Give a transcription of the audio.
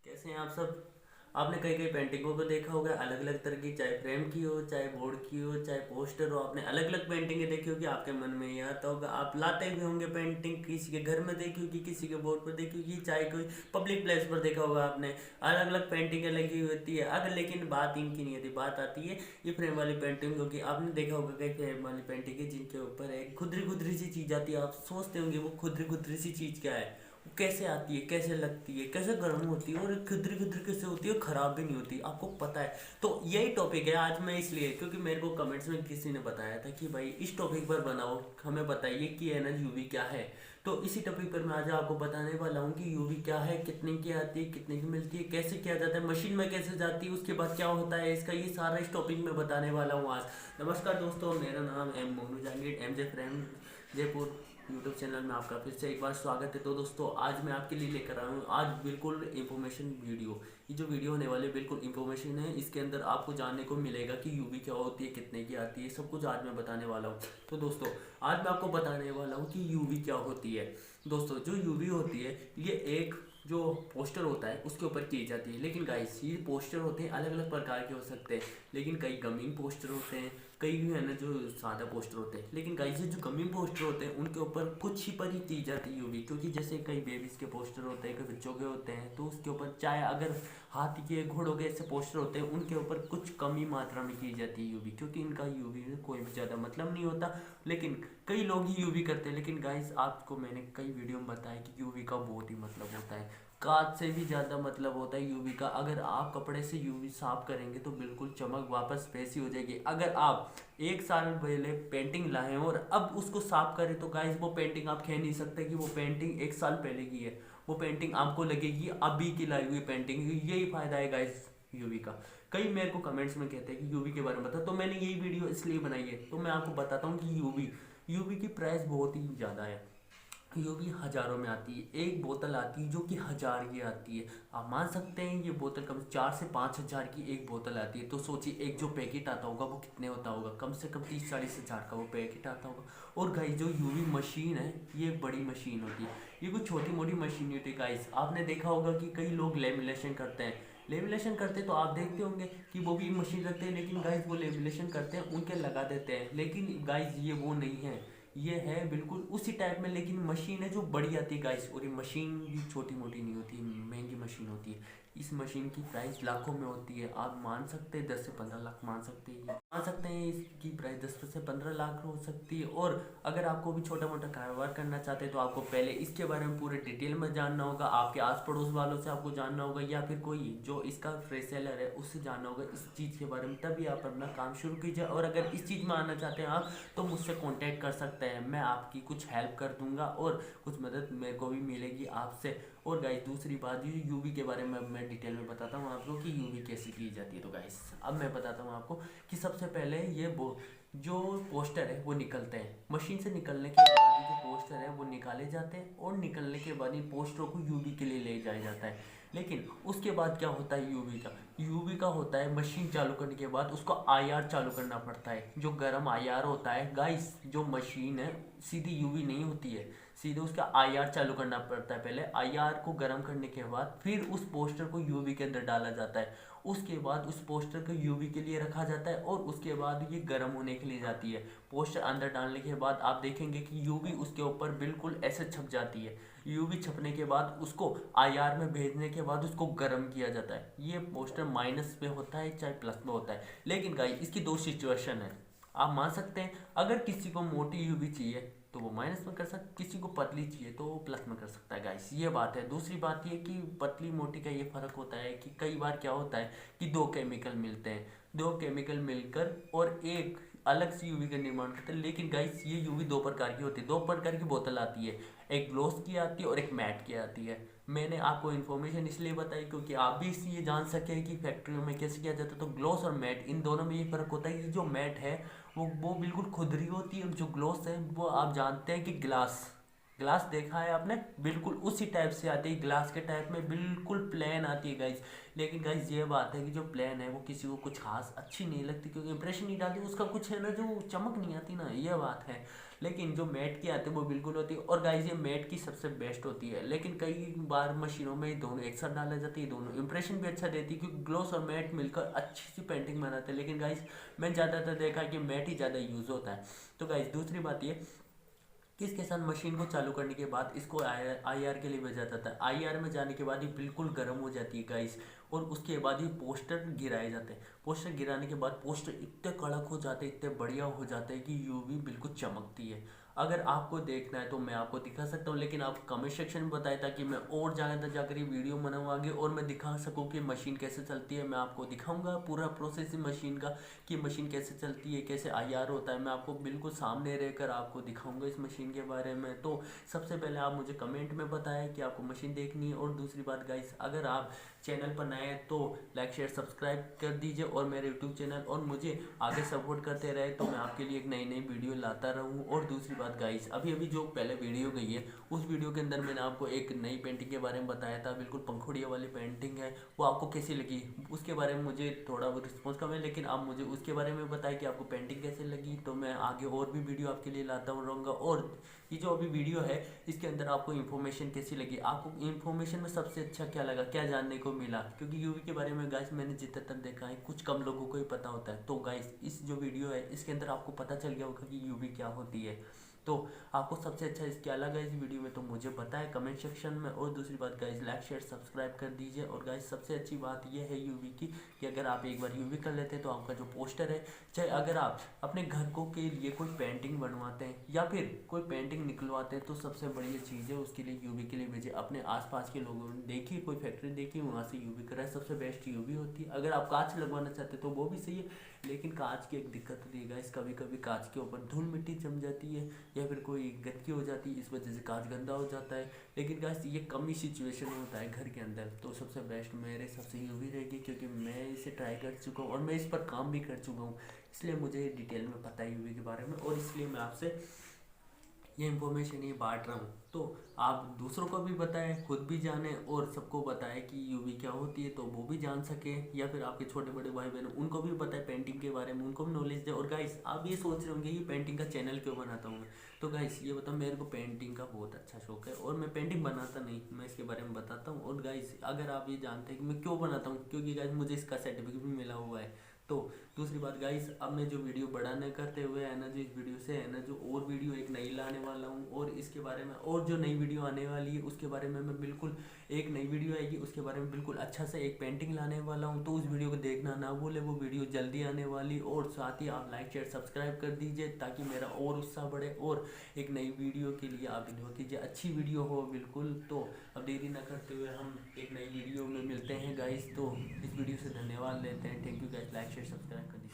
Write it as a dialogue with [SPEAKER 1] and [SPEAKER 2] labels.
[SPEAKER 1] कैसे हैं आप सब। आपने कई कई पेंटिंगों को देखा होगा, अलग अलग तरह की, चाहे फ्रेम की हो, चाहे बोर्ड की हो, चाहे पोस्टर हो। आपने अलग अलग पेंटिंगें देखी होगी, आपके मन में ये आता होगा, आप लाते भी होंगे पेंटिंग। किसी के घर में देखी होगी, किसी के बोर्ड पर देखी होगी, चाहे कोई पब्लिक प्लेस पर देखा होगा आपने। अलग अलग पेंटिंगें लगी हुई होती है। अगर लेकिन बात इनकी नहीं होती, बात आती है ये फ्रेम वाली पेंटिंगों की। आपने देखा होगा कई फ्रेम वाली पेंटिंग है जिनके ऊपर एक खुदरी खुदरी सी चीज़ आती है। आप सोचते होंगे वो खुदरी खुदरी सी चीज़ क्या है, वो कैसे आती है, कैसे लगती है, कैसे गर्म होती है और खुदरी खुदरी कैसे होती है, खराब भी नहीं होती, आपको पता है। तो यही टॉपिक है आज। मैं इसलिए क्योंकि मेरे को कमेंट्स में किसी ने बताया था कि भाई इस टॉपिक पर बनाओ, हमें बताइए कि है ना यूवी क्या है। तो इसी टॉपिक पर मैं आज आपको बताने वाला हूँ कि यूवी क्या है, कितने की आती है, कितने की मिलती है, कैसे किया जाता है, मशीन में कैसे जाती है, उसके बाद क्या होता है इसका, ये सारा इस टॉपिक में बताने वाला हूँ आज। नमस्कार दोस्तों, मेरा नाम M Monu Jahangir, M J friend Jaipur YouTube channel में आपका फिर से एक बार स्वागत है। तो दोस्तों आज मैं आपके लिए लेकर आया हूँ आज बिल्कुल इन्फॉर्मेशन वीडियो। ये जो वीडियो होने वाली है बिल्कुल इन्फॉर्मेशन है। इसके अंदर आपको जानने को मिलेगा कि यूवी क्या होती है, कितने की आती है, सब कुछ आज मैं बताने वाला हूँ। तो दोस्तों आज मैं आपको बताने वाला हूँ कि यूवी क्या होती है। दोस्तों जो यूवी होती है ये एक जो पोस्टर होता है उसके ऊपर की जाती है। लेकिन गाइस ये पोस्टर होते हैं अलग अलग प्रकार के हो सकते हैं। लेकिन कई गमिंग पोस्टर होते हैं, कई भी है ना जो सादा पोस्टर होते हैं। लेकिन गाइस ये जो गमिंग पोस्टर होते हैं उनके ऊपर कुछ ही पर ही की जाती है यूवी। क्योंकि जैसे कई बेबीज़ के पोस्टर होते हैं, कई बच्चों के होते हैं, तो उसके ऊपर चाहे अगर हाथी के, घोड़ों के ऐसे पोस्टर होते हैं उनके ऊपर कुछ कम ही मात्रा में की जाती है यूवी। क्योंकि इनका यूवी में कोई भी ज़्यादा मतलब नहीं होता। लेकिन कई लोग ही यूवी करते हैं। लेकिन गाइस आपको मैंने कई वीडियो में बताया कि यूवी का बहुत ही मतलब होता है, कांच से भी ज़्यादा मतलब होता है यूवी का। अगर आप कपड़े से यूवी साफ करेंगे तो बिल्कुल चमक वापस वैसी हो जाएगी। अगर आप एक साल पहले पेंटिंग लाए और अब उसको साफ करें तो गाइस वो पेंटिंग आप कह नहीं सकते कि वो पेंटिंग एक साल पहले की है। वो पेंटिंग आपको लगेगी अभी की लाई हुई पेंटिंग। यही फायदा है गाइस यूवी का। कई मेरे को कमेंट्स में कहते हैं कि यूवी के बारे में बता, तो मैंने यही वीडियो इसलिए बनाई है। तो मैं आपको बताता हूँ कि यूवी यूवी की प्राइस बहुत ही ज़्यादा है। यूवी हज़ारों में आती है। एक बोतल आती है जो कि 1000 की आती है। आप मान सकते हैं ये बोतल कम से 4 से 5 हज़ार की एक बोतल आती है। तो सोचिए एक जो पैकेट आता होगा वो कितने होता होगा, कम से कम 30-40 हज़ार का वो पैकेट आता होगा। और गाइस जो यूवी मशीन है ये एक बड़ी मशीन होती है, ये कोई छोटी मोटी मशीन नहीं होती। गाइस आपने देखा होगा कि कई लोग लेमिनेशन करते हैं। लेमिनेशन करते तो आप देखते होंगे कि वो भी मशीन रखते हैं। लेकिन गाइस वो लेमिनेशन करते हैं उनके लगा देते हैं। लेकिन गाइस ये वो नहीं है, ये है बिल्कुल उसी टाइप में। लेकिन मशीन है जो बड़ी आती है गाइस, और ये मशीन भी छोटी मोटी नहीं होती, महंगी मशीन होती है। इस मशीन की प्राइस लाखों में होती है। आप मान सकते हैं 10 से 15 लाख मान सकते हैं, मान सकते हैं इसकी प्राइस 10 से 15 लाख हो सकती है। और अगर आपको भी छोटा मोटा कारोबार करना चाहते हैं तो आपको पहले इसके बारे में पूरे डिटेल में जानना होगा। आपके आस पड़ोस वालों से आपको जानना होगा, या फिर कोई जो इसका फ्रेसेलर है उससे जानना होगा इस चीज़ के बारे में, तभी आप अपना काम शुरू कीजिए। और अगर इस चीज़ में आना चाहते हैं आप तो मुझसे कांटेक्ट कर सकते हैं, मैं आपकी कुछ हेल्प कर दूंगा और कुछ मदद मेरे को भी मिलेगी आपसे। और गाइस दूसरी बात ये यूवी के बारे में मैं डिटेल में बताता हूँ आपको कि यूवी कैसे की जाती है। तो गाइस अब मैं बताता हूँ आपको कि सबसे पहले ये जो पोस्टर है वो निकलते हैं मशीन से। निकलने के बाद ये जो पोस्टर है वो निकाले जाते हैं, और निकलने के बाद इन पोस्टरों को यूवी के लिए ले जाया जाता है। लेकिन उसके बाद क्या होता है यूवी का होता है मशीन चालू करने के बाद उसको आईआर चालू करना पड़ता है। जो गर्म आईआर होता है गाइस, जो मशीन है सीधी यूवी नहीं होती है, सीधे उसका आईआर चालू करना पड़ता है। पहले आईआर को गर्म करने के बाद फिर उस पोस्टर को यूवी के अंदर डाला जाता है। उसके बाद उस पोस्टर को यूवी के लिए रखा जाता है और उसके बाद ये गर्म होने के लिए जाती है। पोस्टर अंदर डालने के बाद आप देखेंगे कि यूवी उसके ऊपर बिल्कुल ऐसे छप जाती है। यूवी छपने के बाद उसको आईआर में भेजने के बाद उसको गर्म किया जाता है। ये पोस्टर माइनस पे होता है चाहे प्लस में होता है। लेकिन गाइस इसकी दो सिचुएशन है। आप मान सकते हैं अगर किसी को मोटी यूवी चाहिए तो वो माइनस में कर सकता, किसी को पतली चाहिए तो वो प्लस में कर सकता है। गाइस ये बात है। दूसरी बात ये कि पतली मोटी का ये फर्क होता है कि कई बार क्या होता है कि दो केमिकल मिलते हैं, दो केमिकल मिलकर और एक अलग सी यूवी का निर्माण करते हैं। लेकिन गाइस ये यूवी दो प्रकार की होती है, दो प्रकार की बोतल आती है, एक ग्लॉस की आती है और एक मैट की आती है। मैंने आपको इन्फॉर्मेशन इसलिए बताई क्योंकि आप भी इसलिए जान सके कि फैक्ट्रियों में कैसे किया जाता है। तो ग्लॉस और मैट इन दोनों में ये फ़र्क होता है कि जो मैट है वो बिल्कुल खुरदरी होती है, और जो ग्लॉस है वो आप जानते हैं कि ग्लास ग्लास देखा है आपने, बिल्कुल उसी टाइप से आती है, ग्लास के टाइप में बिल्कुल प्लेन आती है गाइज। लेकिन गाइज ये बात है कि जो प्लेन है वो किसी को कुछ खास अच्छी नहीं लगती, क्योंकि इंप्रेशन नहीं डालती, उसका कुछ है ना जो चमक नहीं आती ना, ये बात है। लेकिन जो मैट की आती है वो बिल्कुल होती है, और गाइज ये मैट की सबसे बेस्ट होती है। लेकिन कई बार मशीनों में दोनों एक साथ डाला जाती है, दोनों इंप्रेशन भी अच्छा देती है, क्योंकि ग्लॉस और मैट मिलकर अच्छी सी पेंटिंग बनाते हैं। लेकिन गाइज मैंने ज़्यादातर देखा है कि मैट ही ज़्यादा यूज़ होता है। तो गाइज दूसरी बात ये कि इसके साथ मशीन को चालू करने के बाद इसको IR के लिए भेजा जाता है। IR में जाने के बाद ये बिल्कुल गर्म हो जाती है गाइस, और उसके बाद ये पोस्टर गिराए जाते हैं। पोस्टर गिराने के बाद पोस्टर इतने कड़क हो जाते हैं, इतने बढ़िया हो जाते हैं कि यूवी बिल्कुल चमकती है। अगर आपको देखना है तो मैं आपको दिखा सकता हूँ, लेकिन आप कमेंट सेक्शन में बताएं ताकि मैं और ज़्यादा जाकर ये वीडियो बनाऊँ आगे, और मैं दिखा सकूँ कि मशीन कैसे चलती है। मैं आपको दिखाऊंगा पूरा प्रोसेस मशीन का, कि मशीन कैसे चलती है, कैसे IR होता है। मैं आपको बिल्कुल सामने रहकर आपको दिखाऊंगा इस मशीन के बारे में। तो सबसे पहले आप मुझे कमेंट में बताएं कि आपको मशीन देखनी है। और दूसरी बात गाइस, अगर आप चैनल पर नए हैं तो लाइक शेयर सब्सक्राइब कर दीजिए, और मेरे यूट्यूब चैनल और मुझे आगे सपोर्ट करते रहे, तो मैं आपके लिए एक नई नई वीडियो लाता रहूँ। और दूसरी बात गाइस, अभी अभी जो पहले वीडियो गई है उस वीडियो के अंदर मैंने आपको एक नई पेंटिंग के बारे में बताया था, बिल्कुल पंखुड़िया वाली पेंटिंग है। वो आपको कैसी लगी उसके बारे में मुझे थोड़ा बहुत रिस्पॉन्स कम है, लेकिन आप मुझे उसके बारे में बताएं कि आपको पेंटिंग कैसे लगी, तो मैं आगे और भी वीडियो आपके लिए लाता हूँ रहूँगा। और ये जो अभी वीडियो है इसके अंदर आपको इन्फॉर्मेशन कैसी लगी, आपको इन्फॉर्मेशन में सबसे अच्छा क्या लगा, क्या जानने को मिला, क्योंकि यूवी के बारे में गाइस मैंने जितना तक देखा है कुछ कम लोगों को ही पता होता है। तो गाइस इस जो वीडियो है इसके अंदर आपको पता चल गया होगा कि यूवी क्या होती है। तो आपको सबसे अच्छा इस क्या लगा इस वीडियो में तो मुझे बताएं कमेंट सेक्शन में। और दूसरी बात गाइस, लाइक शेयर सब्सक्राइब कर दीजिए। और गाइस सबसे अच्छी बात यह है यूवी की, कि अगर आप एक बार यूवी कर लेते हैं तो आपका जो पोस्टर है, चाहे अगर आप अपने घर को के लिए कोई पेंटिंग बनवाते हैं या फिर कोई पेंटिंग निकलवाते हैं, तो सबसे बढ़िया चीज़ है उसके लिए यूवी के लिए भेजिए। अपने आसपास के लोगों ने देखिए, कोई फैक्ट्री देखिए, वहाँ से यूवी कराए, सबसे बेस्ट यूवी होती है। अगर आप कांच लगवाना चाहते हैं तो वो भी सही है, लेकिन कांच की एक दिक्कत होती है गाइस, कभी कभी कांच के ऊपर धूल मिट्टी जम जाती है या फिर कोई गंदगी हो जाती है, इस वजह से कांच गंदा हो जाता है। लेकिन गाइस ये कम ही सिचुएशन में होता है घर के अंदर, तो सबसे बेस्ट मेरे हिसाब से यूवी रहेगी, क्योंकि मैं इसे ट्राई कर चुका हूँ और मैं इस पर काम भी कर चुका हूँ, इसलिए मुझे डिटेल में पता है यूवी के बारे में, और इसलिए मैं आपसे ये इन्फॉर्मेशन ये बांट रहा हूँ। तो आप दूसरों को भी बताएं, खुद भी जानें, और सबको बताएं कि यूवी क्या होती है, तो वो भी जान सकें, या फिर आपके छोटे बड़े भाई बहन उनको भी बताएं पेंटिंग के बारे में, उनको भी नॉलेज दें। और गाइस आप ये सोच रहे होंगे ये पेंटिंग का चैनल क्यों बनाता हूँ मैं, तो गाइस ये बताओ, मेरे को पेंटिंग का बहुत अच्छा शौक है, और मैं पेंटिंग बनाता नहीं, मैं इसके बारे में बताता हूँ। और गाइस अगर आप ये जानते हैं कि मैं क्यों बनाता हूँ, क्योंकि गाइस मुझे इसका सर्टिफिकेट भी मिला हुआ है। तो दूसरी बात गाइस, अब मैं जो वीडियो बढ़ाने करते हुए है ना, जो इस वीडियो से है ना, जो और वीडियो एक नई लाने वाला हूँ, और इसके बारे में और जो नई वीडियो आने वाली है उसके बारे में मैं बिल्कुल, एक नई वीडियो आएगी उसके बारे में बिल्कुल अच्छा से एक पेंटिंग लाने वाला हूँ, तो उस वीडियो को देखना ना भूले, वो वीडियो जल्दी आने वाली। और साथ ही आप लाइक शेयर सब्सक्राइब कर दीजिए ताकि मेरा और उत्साह बढ़े, और एक नई वीडियो के लिए आप वीडियो कीजिए, अच्छी वीडियो हो बिल्कुल। तो अब देरी ना करते हुए हम एक नई वीडियो में मिलते हैं गाइस, तो इस वीडियो से धन्यवाद लेते हैं। Thank you guys, like share subscribe कर दीजिए।